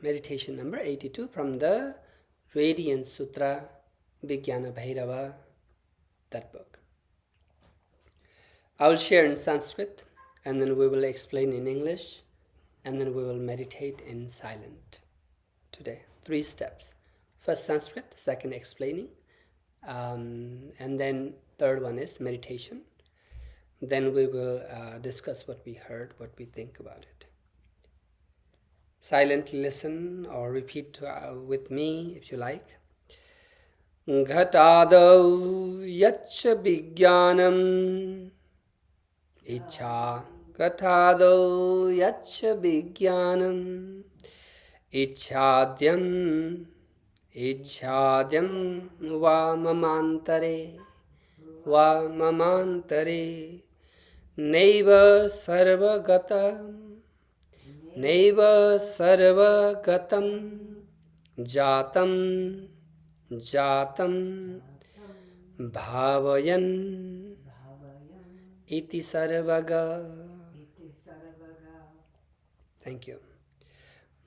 meditation number 82 from the Radiance Sutra, Vigyan Bhairava, that book. I will share in Sanskrit, and then we will explain in English, and then we will meditate in silent today. 3 steps. First Sanskrit, second explaining, and then third one is meditation. Then we will discuss what we heard, what we think about it. Silently listen or repeat with me if you like. Ghatadau yaccha Vigyanam Icha Ghatadau yaccha Vigyanam Ichhadyam va mamantare Naiva sarvagatam jatam bhavayan iti sarvaga. Thank you.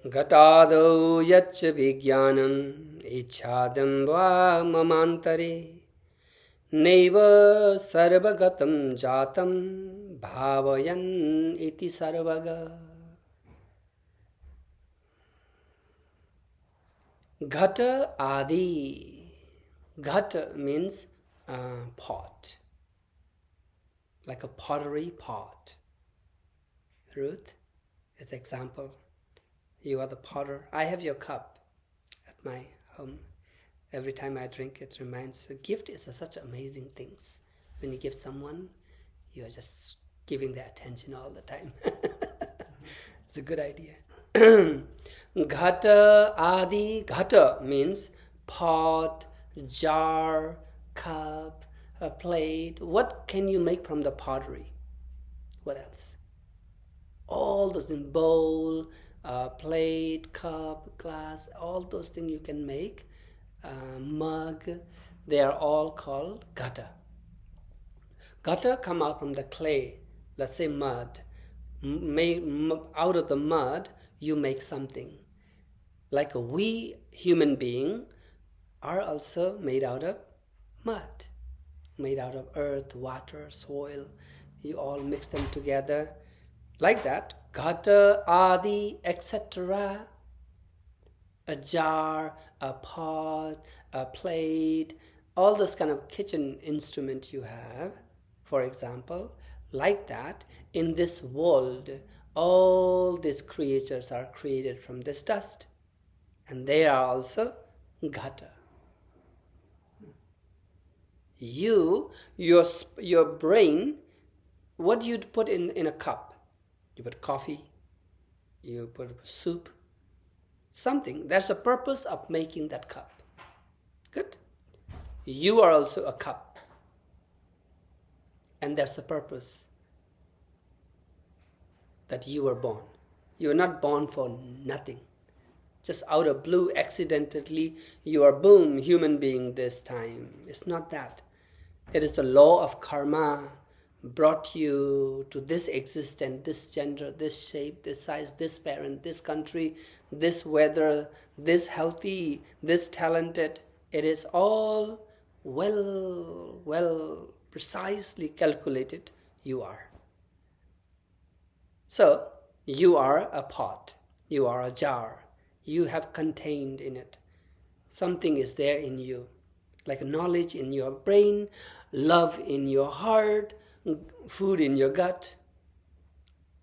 Ghatado yaccha Vigyanam ichhadam va mamantare Naiva sarvagatam jatam bhavayan iti sarvaga. Ghata adi. Ghata means pot, like a pottery pot. Ruth, as example, you are the potter. I have your cup at my home. Every time I drink, it reminds. A gift is such amazing things. When you give someone, you are just giving their attention all the time. It's a good idea. Ghata adi. Ghata means pot, jar, cup, a plate. What can you make from the pottery? What else? All those things, bowl, plate, cup, glass, all those things you can make. Mug, they are all called ghata. Ghata come out from the clay, let's say mud. Out of the mud, you make something. Like we human beings are also made out of mud, made out of earth, water, soil. You all mix them together. Like that, ghata, adi, etc. A jar, a pot, a plate, all those kind of kitchen instrument you have, for example, like that, in this world, all these creatures are created from this dust. And they are also ghata. Your brain, what do you put in a cup? You put coffee, you put soup, something. That's the purpose of making that cup. Good. You are also a cup. And that's the purpose that you were born. You are not born for nothing. Just out of blue, accidentally, you are boom, human being this time. It's not that. It is the law of karma brought you to this existence, this gender, this shape, this size, this parent, this country, this weather, this healthy, this talented. It is all well, precisely calculated you are. So, you are a pot, you are a jar, you have contained in it. Something is there in you, like knowledge in your brain, love in your heart, food in your gut.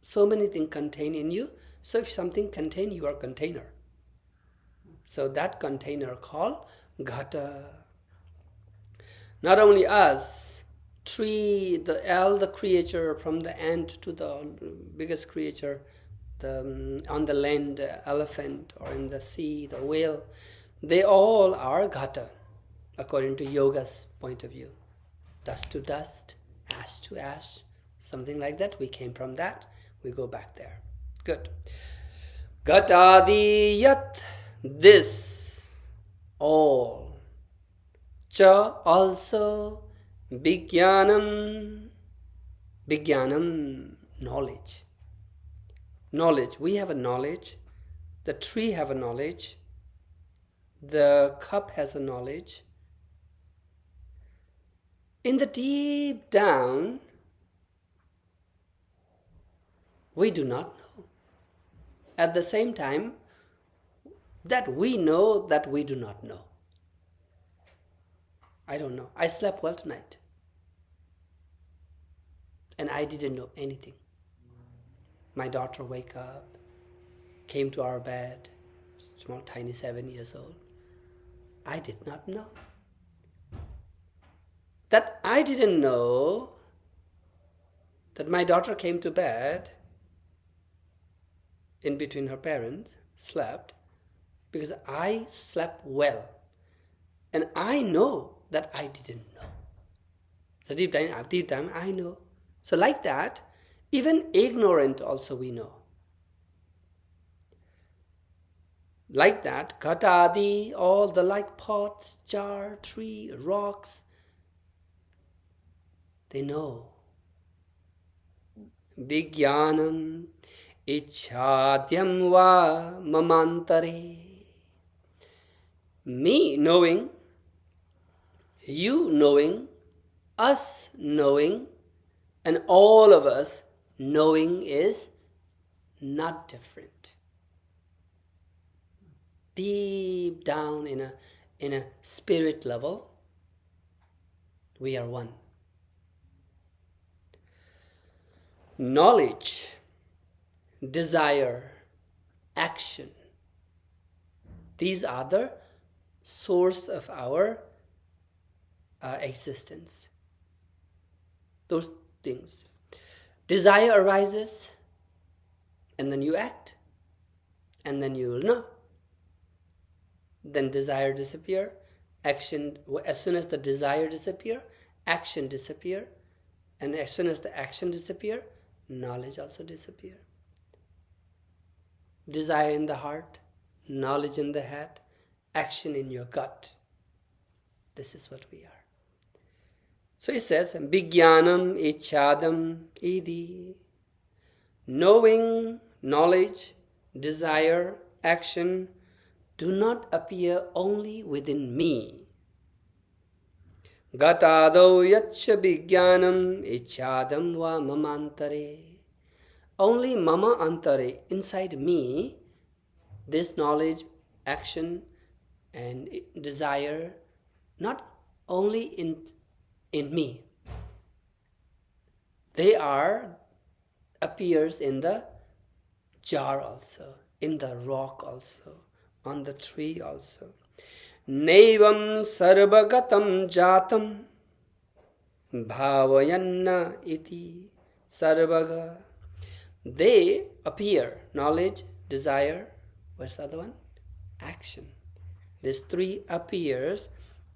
So many things contain in you. So if something contains, you are a container. So that container called ghata. Not only us, tree, all the creature, from the ant to the biggest creature, on the land, elephant, or in the sea, the whale, they all are ghata, according to yoga's point of view. Dust to dust, ash to ash, something like that. We came from that, we go back there. Good. Ghatadi yat, this, all. Cha, also. Vigyanam, knowledge. Knowledge, we have a knowledge The tree have a knowledge. The cup has a knowledge. In the deep down, we do not know. At the same time, that we know that we do not know. I don't know. I slept well tonight. And I didn't know anything. My daughter wake up, came to our bed, small, tiny 7 years old. I did not know. That I didn't know that my daughter came to bed in between her parents, slept, because I slept well. And I know that I didn't know. So deep down, I know. So like that, even ignorant also we know. Like that, ghatadi, all the like pots, jar, tree, rocks, they know. Vigyanam ichhadyam va mamantare. Me knowing, you knowing, us knowing, and all of us knowing is not different. Deep down in a spirit level, we are one. Knowledge, desire, action, these are the source of our existence. Those things. Desire arises, and then you act, and then you will know. Then desire disappear, action, as soon as the desire disappear, action disappear, and as soon as the action disappear, knowledge also disappear. Desire in the heart, knowledge in the head, action in your gut. This is what we are. So it says, Vigyanam ichadam idi. Knowing, knowledge, desire, action do not appear only within me. Gatado yacha vigyanam ichadam va mamantare. Only mama antare, inside me, this knowledge, action, and desire, not only in me. They appears in the jar also, in the rock also, on the tree also. Nevam sarvagatam jatam bhavayanna iti sarvaga. They appear, knowledge, desire, what's the other one? Action. These three appears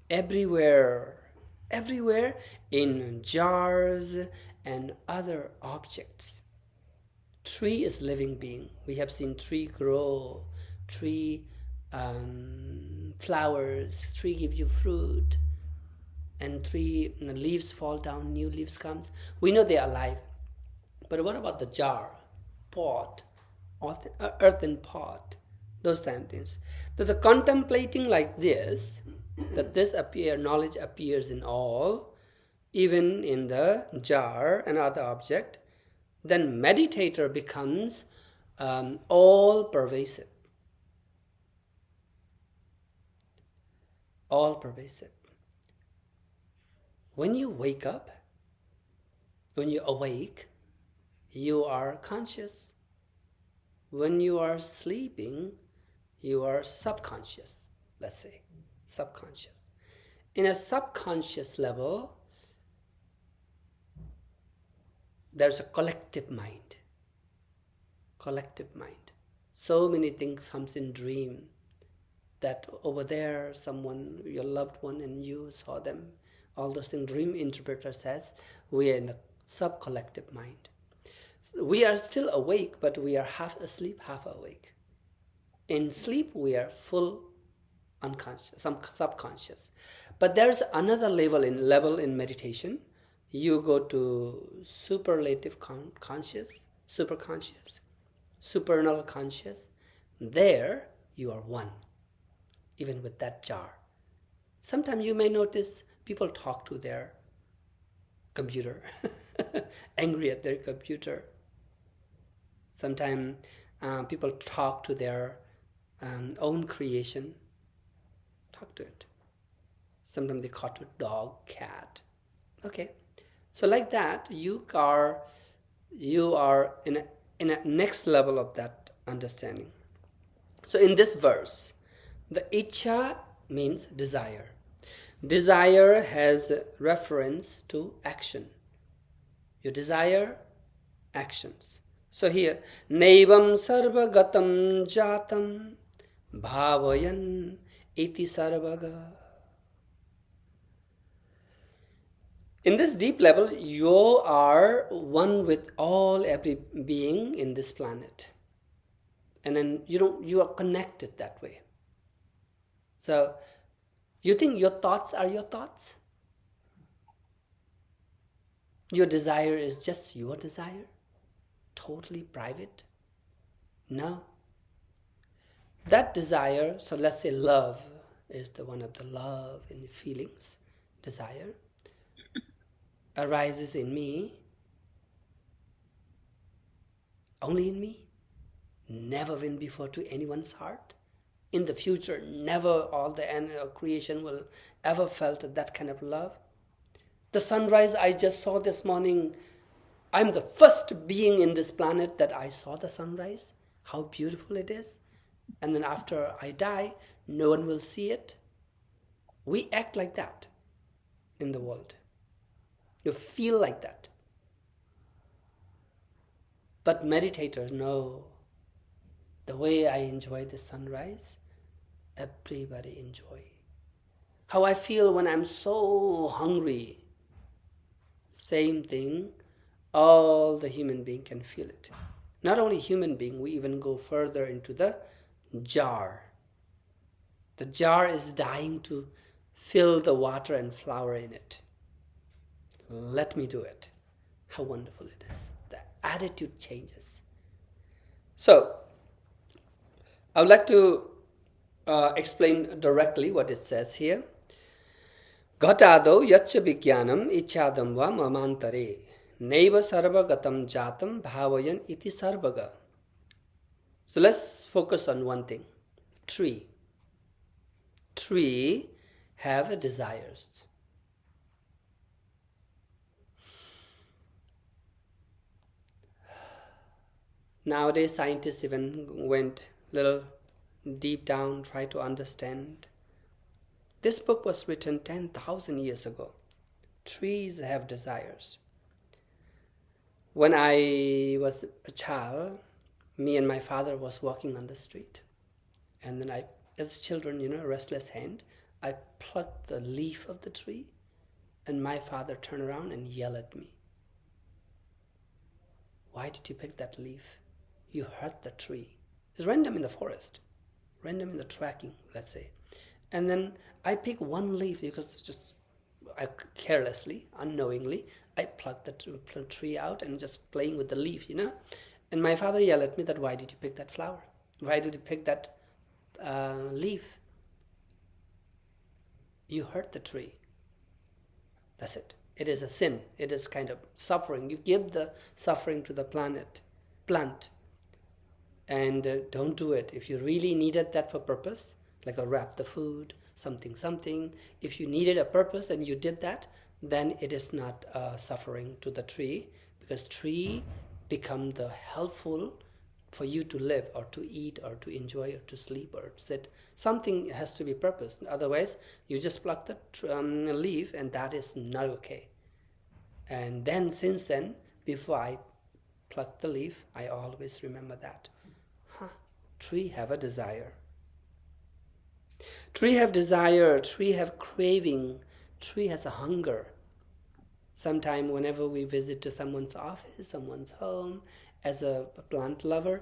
everywhere in jars and other objects. Tree is living being. We have seen tree grow, tree flowers, tree give you fruit, and tree leaves fall down, new leaves comes. We know they are alive. But what about the jar, pot, earthen pot, those kind of things? That the contemplating like this, that this knowledge appears in all, even in the jar and other object, then meditator becomes all pervasive. All pervasive. When you wake up, when you awake, you are conscious. When you are sleeping, you are subconscious, let's say, subconscious. In a subconscious level, there's a collective mind. Collective mind. So many things comes in dream, that over there, someone, your loved one, and you saw them. All those things, dream interpreter says, we are in the sub-collective mind. We are still awake, but we are half asleep, half awake. In sleep, we are full unconscious, some subconscious. But there's another level in meditation. You go to superlative conscious, superconscious, supernal conscious, there you are one, even with that jar. Sometimes you may notice people talk to their computer, angry at their computer. Sometimes people talk to their own creation, talk to it. Sometimes they talk to dog, cat. Okay, so like that, you are in a next level of that understanding. So in this verse, the icha means desire. Desire has reference to action. You desire actions. So here, Naivam sarvagatam jatam bhavayan iti sarvaga. In this deep level, you are one with every being in this planet. And then you are connected that way. So, you think your thoughts are your thoughts? Your desire is just your desire? Totally private? No. That desire, so let's say love is the one of the love and feelings, desire, arises in me, only in me, never went before to anyone's heart. In the future, never all the creation will ever felt that kind of love. The sunrise I just saw this morning, I'm the first being in this planet that I saw the sunrise. How beautiful it is. And then after I die, no one will see it. We act like that in the world. You feel like that. But meditators know the way I enjoy the sunrise, everybody enjoy. How I feel when I'm so hungry, same thing, all the human being can feel it. Not only human being, we even go further into the jar. The jar is dying to fill the water and flower in it. Let me do it. How wonderful it is. The attitude changes. So, I would like to explain directly what it says here. Ghatado yacha vigyanam ichadam va mamantare naiva sarvagatam jatam bhavayan iti sarvaga. So let's focus on one thing. Tree. Tree have desires. Nowadays, scientists even went a little deep down, try to understand. This book was written 10,000 years ago. Trees have desires. When I was a child, me and my father was walking on the street. And then as children, restless hand, I plucked the leaf of the tree. And my father turned around and yelled at me. Why did you pick that leaf? You hurt the tree. It's random in the forest. Random in the tracking, let's say. And then I pick one leaf because I carelessly, unknowingly, I plucked the tree out and just playing with the leaf, And my father yelled at me that, why did you pick that flower? Why did you pick that leaf? You hurt the tree. That's it. It is a sin. It is kind of suffering. You give the suffering to the plant. And don't do it. If you really needed that for purpose, like wrap the food, something. If you needed a purpose and you did that, then it is not suffering to the tree, because tree become the helpful for you to live or to eat or to enjoy or to sleep or sit. Something has to be purpose. Otherwise, you just pluck the leaf, and that is not okay. And then, since then, before I pluck the leaf, I always remember that. Tree have a desire. Tree have desire, tree have craving, tree has a hunger. Sometime whenever we visit to someone's office, someone's home, as a plant lover,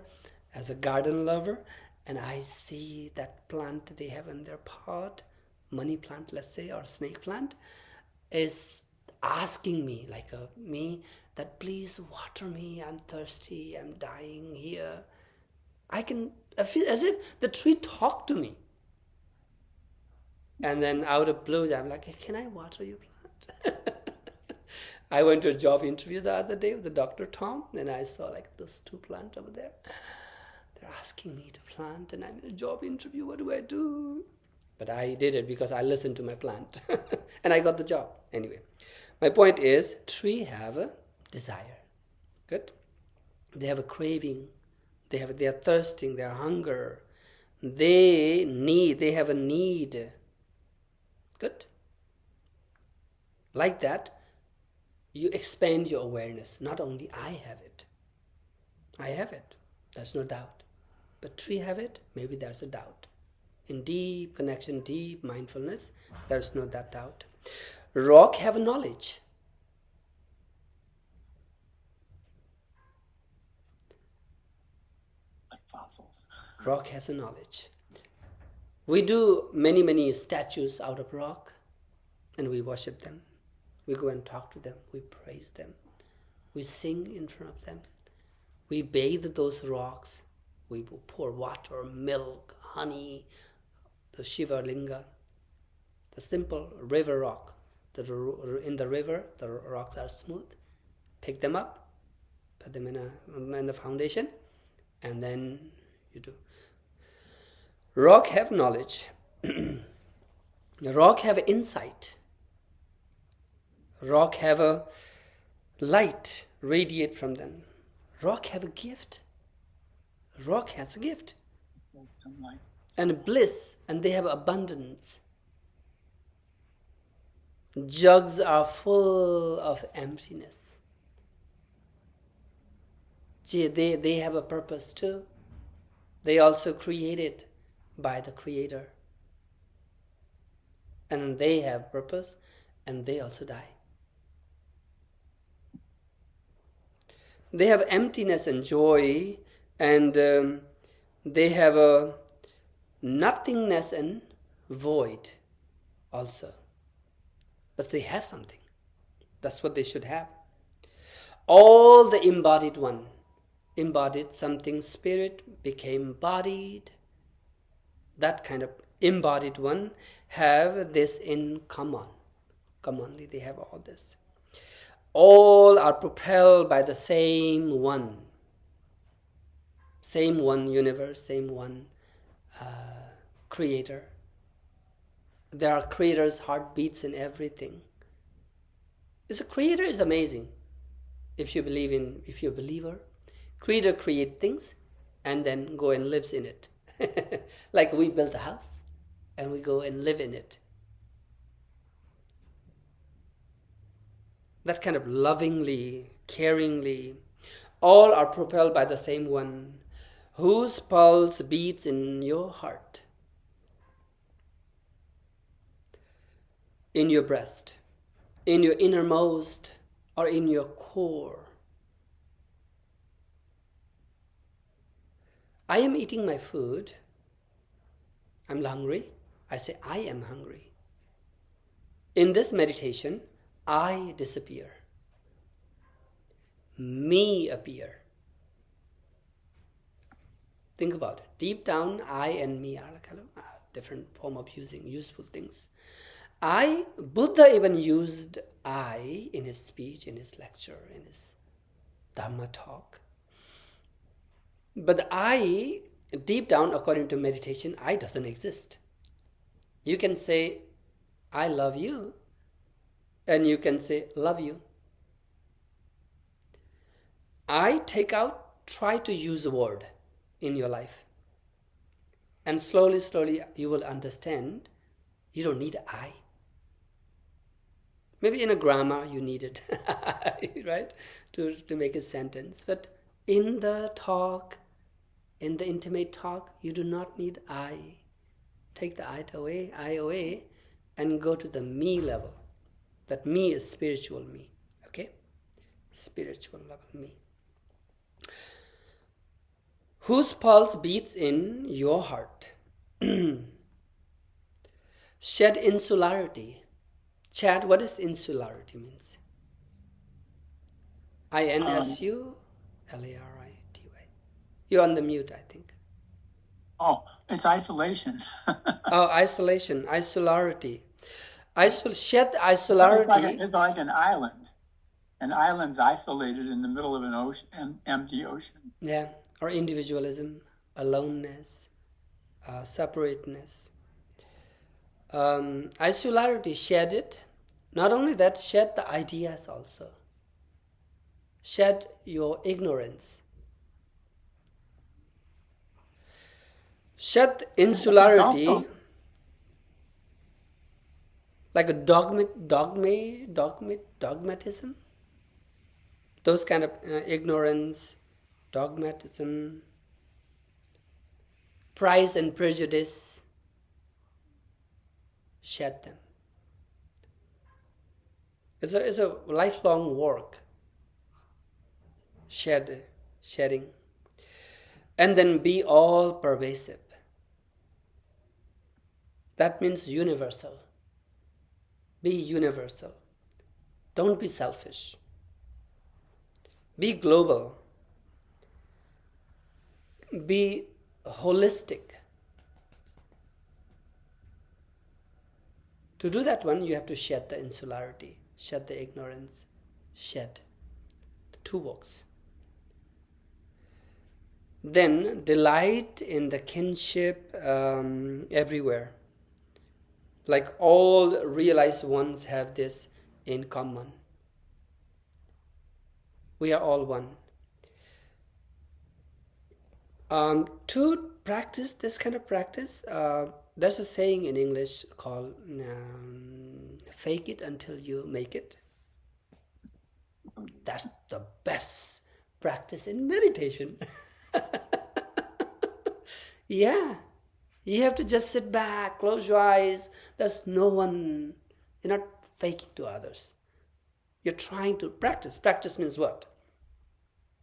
as a garden lover, and I see that plant they have in their pot, money plant, let's say, or snake plant, is asking me, me, that please water me, I'm thirsty, I'm dying here. I can I feel as if the tree talked to me. And then out of blue, I'm like, hey, can I water your plant? I went to a job interview the other day with the Dr. Tom, and I saw like those 2 plants over there. They're asking me to plant, and I'm in a job interview. What do I do? But I did it because I listened to my plant, and I got the job. Anyway, my point is, trees have a desire. Good. They have a craving. They are thirsting. They are hunger. They have a need. Good. Like that, you expand your awareness. Not only I have it. I have it. There's no doubt. But tree have it, maybe there's a doubt. In deep connection, deep mindfulness, there's no that doubt. Rock have knowledge. Like fossils. Rock has a knowledge. We do many statues out of rock, and we worship them. We go and talk to them. We praise them. We sing in front of them. We bathe those rocks. We pour water, milk, honey, the Shiva Linga, the simple river rock. In the river, the rocks are smooth. Pick them up, put them in a foundation, and then you do. Rock have knowledge. Rock have insight. Rock have a light radiate from them. Rock have a gift. Rock has a gift. And bliss, and they have abundance. Jugs are full of emptiness. Gee, they have a purpose too. They also created by the Creator. And they have purpose, and they also die. They have emptiness and joy, and they have a nothingness and void also. But they have something. That's what they should have. All the embodied one embodied something, spirit became bodied. That kind of embodied one have this in common. Commonly they have all this. All are propelled by the same one. Same one universe, same one creator. There are creators' heartbeats in everything. The creator is amazing. If you're a believer, creator create things and then go and lives in it. Like we built a house and we go and live in it. That kind of lovingly, caringly, all are propelled by the same one, whose pulse beats in your heart, in your breast, in your innermost, or in your core. I am eating my food. I'm hungry. I say, I am hungry. In this meditation, I disappear. Me appear. Think about it. Deep down, I and me are kind of a different form of using useful things. Buddha even used I in his speech, in his lecture, in his Dhamma talk. But I, deep down, according to meditation, I doesn't exist. You can say, I love you, and you can say, love you. I try to use a word in your life. And slowly, you will understand you don't need I. Maybe in a grammar you need it, right? To make a sentence. But in the talk, in the intimate talk, you do not need I. Take the I away, and go to the me level. That me is spiritual me, okay? Spiritual level me. Whose pulse beats in your heart. Shed insularity. Chad, what does insularity means? INSULARITY. You're on the mute, I think. Oh, it's isolation. Oh, isolation, isolarity. Shed isolarity. It's like an island. An island's isolated in the middle of an ocean, empty ocean. Yeah, or individualism, aloneness, separateness. Isolarity, shed it. Not only that, shed the ideas also. Shed your ignorance. Shed insularity, like a dogmatism. Those kind of ignorance, dogmatism, pride and prejudice. Shed them. It's a lifelong work. Shedding. And then be all pervasive. That means universal. Be universal. Don't be selfish. Be global. Be holistic. To do that one, you have to shed the insularity, shed the ignorance, shed the two works. Then delight in the kinship everywhere. Like all realized ones have this in common. We are all one. To practice this kind of practice, there's a saying in English called fake it until you make it. That's the best practice in meditation. Yeah. You have to just sit back, close your eyes. There's no one. You're not faking to others. You're trying to practice. Practice means what?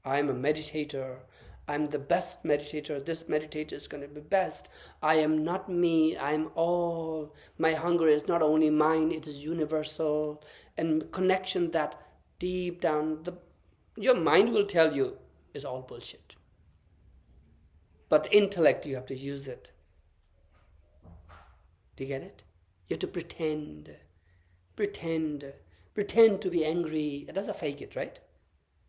I'm a meditator. I'm the best meditator. This meditator is going to be best. I am not me. I'm all. My hunger is not only mine, it is universal. And connection that deep down, your mind will tell you is all bullshit. But the intellect, you have to use it. Do you get it? You have to pretend to be angry. That's a fake it, right?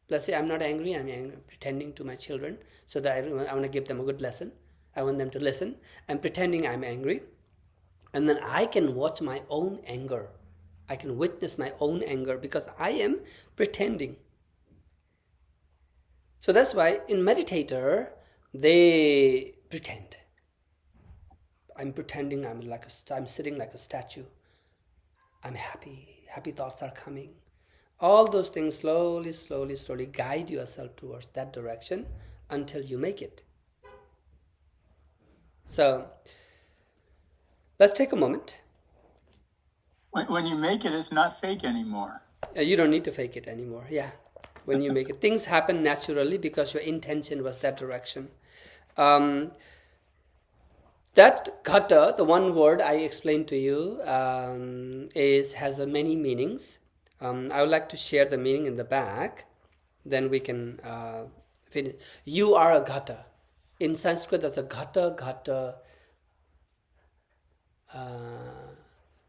Let's say I'm not angry, I'm pretending to my children so that I want to give them a good lesson. I want them to listen. I'm pretending I'm angry. And then I can watch my own anger. I can witness my own anger because I am pretending. So that's why in meditator, they pretend. I'm pretending I'm sitting like a statue. I'm happy. Happy thoughts are coming. All those things slowly guide yourself towards that direction until you make it. So, let's take a moment. When you make it, it's not fake anymore. You don't need to fake it anymore. Yeah. When you make it, things happen naturally because your intention was that direction. That kata, the one word I explained to you, has many meanings. I would like to share the meaning in the back. Then we can finish. You are a ghata. In Sanskrit, there's a ghata.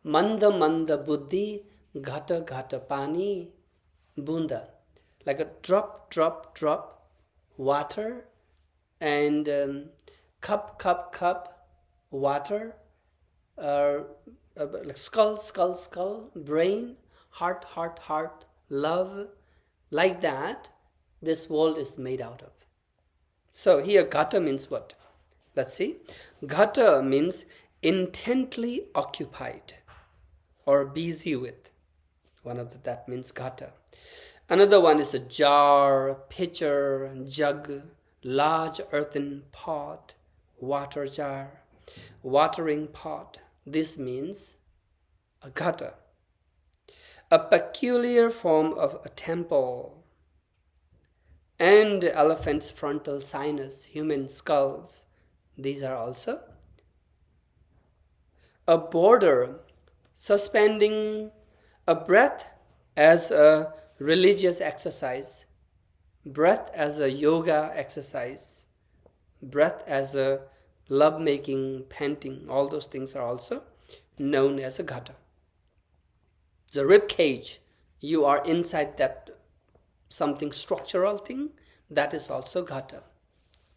Manda buddhi, ghata pani, bunda. Like a drop, water, and cup, water, like skull, brain, heart, love. Like that, this world is made out of. So here, ghata means what? Let's see. Ghata means intently occupied or busy with. That means ghata. Another one is a jar, pitcher, jug, large earthen pot, water jar, watering pot. This means a ghata. A peculiar form of a temple. And elephant's frontal sinus, human skulls. These are also a border suspending a breath as a religious exercise, breath as a yoga exercise, breath as a love making, panting, all those things are also known as a ghata. The rib cage, you are inside that something structural thing, that is also ghata.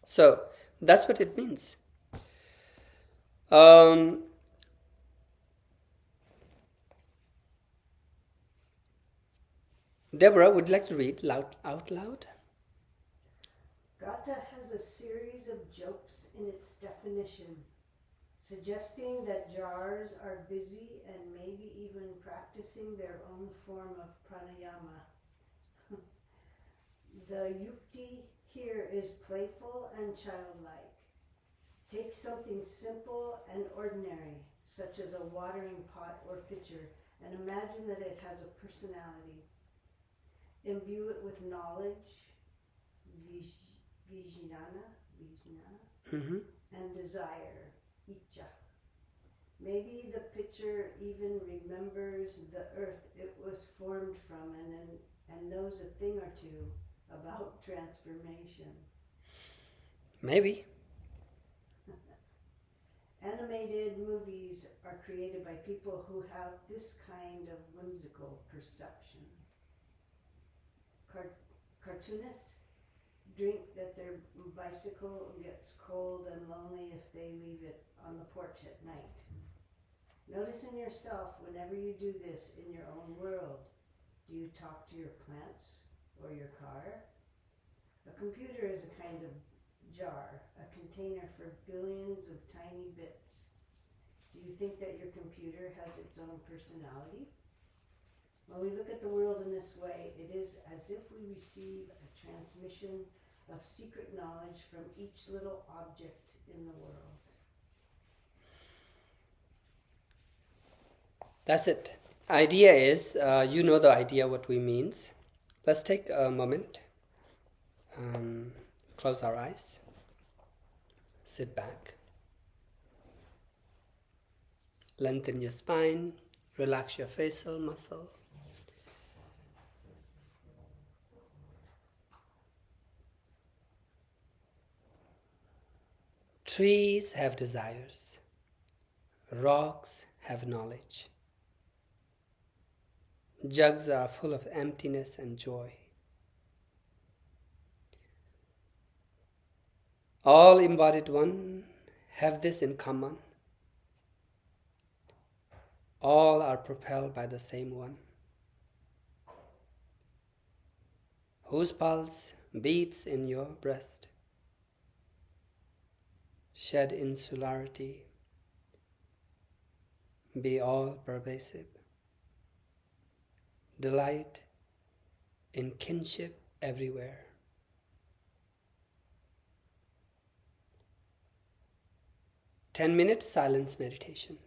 So that's what it means. Deborah, would you like to read out loud? Gata has a series of jokes in its definition, suggesting that jars are busy and maybe even practicing their own form of pranayama. The yukti here is playful and childlike. Take something simple and ordinary, such as a watering pot or pitcher, and imagine that it has a personality. Imbue it with knowledge, vijnana, and desire, icha. Maybe the pitcher even remembers the earth it was formed from and knows a thing or two about transformation. Maybe. Animated movies are created by people who have this kind of whimsical perception. Cartoonists drink that their bicycle gets cold and lonely if they leave it on the porch at night. Notice in yourself whenever you do this in your own world. Do you talk to your plants or your car? A computer is a kind of jar, a container for billions of tiny bits. Do you think that your computer has its own personality? When we look at the world in this way, it is as if we receive a transmission of secret knowledge from each little object in the world. That's it. Idea is, you know the idea what we means. Let's take a moment. Close our eyes. Sit back. Lengthen your spine. Relax your facial muscle. Trees have desires. Rocks have knowledge. Jugs are full of emptiness and joy. All embodied one have this in common. All are propelled by the same one, whose pulse beats in your breast. Shed insularity, be all pervasive. Delight in kinship everywhere. Ten-minute silence meditation.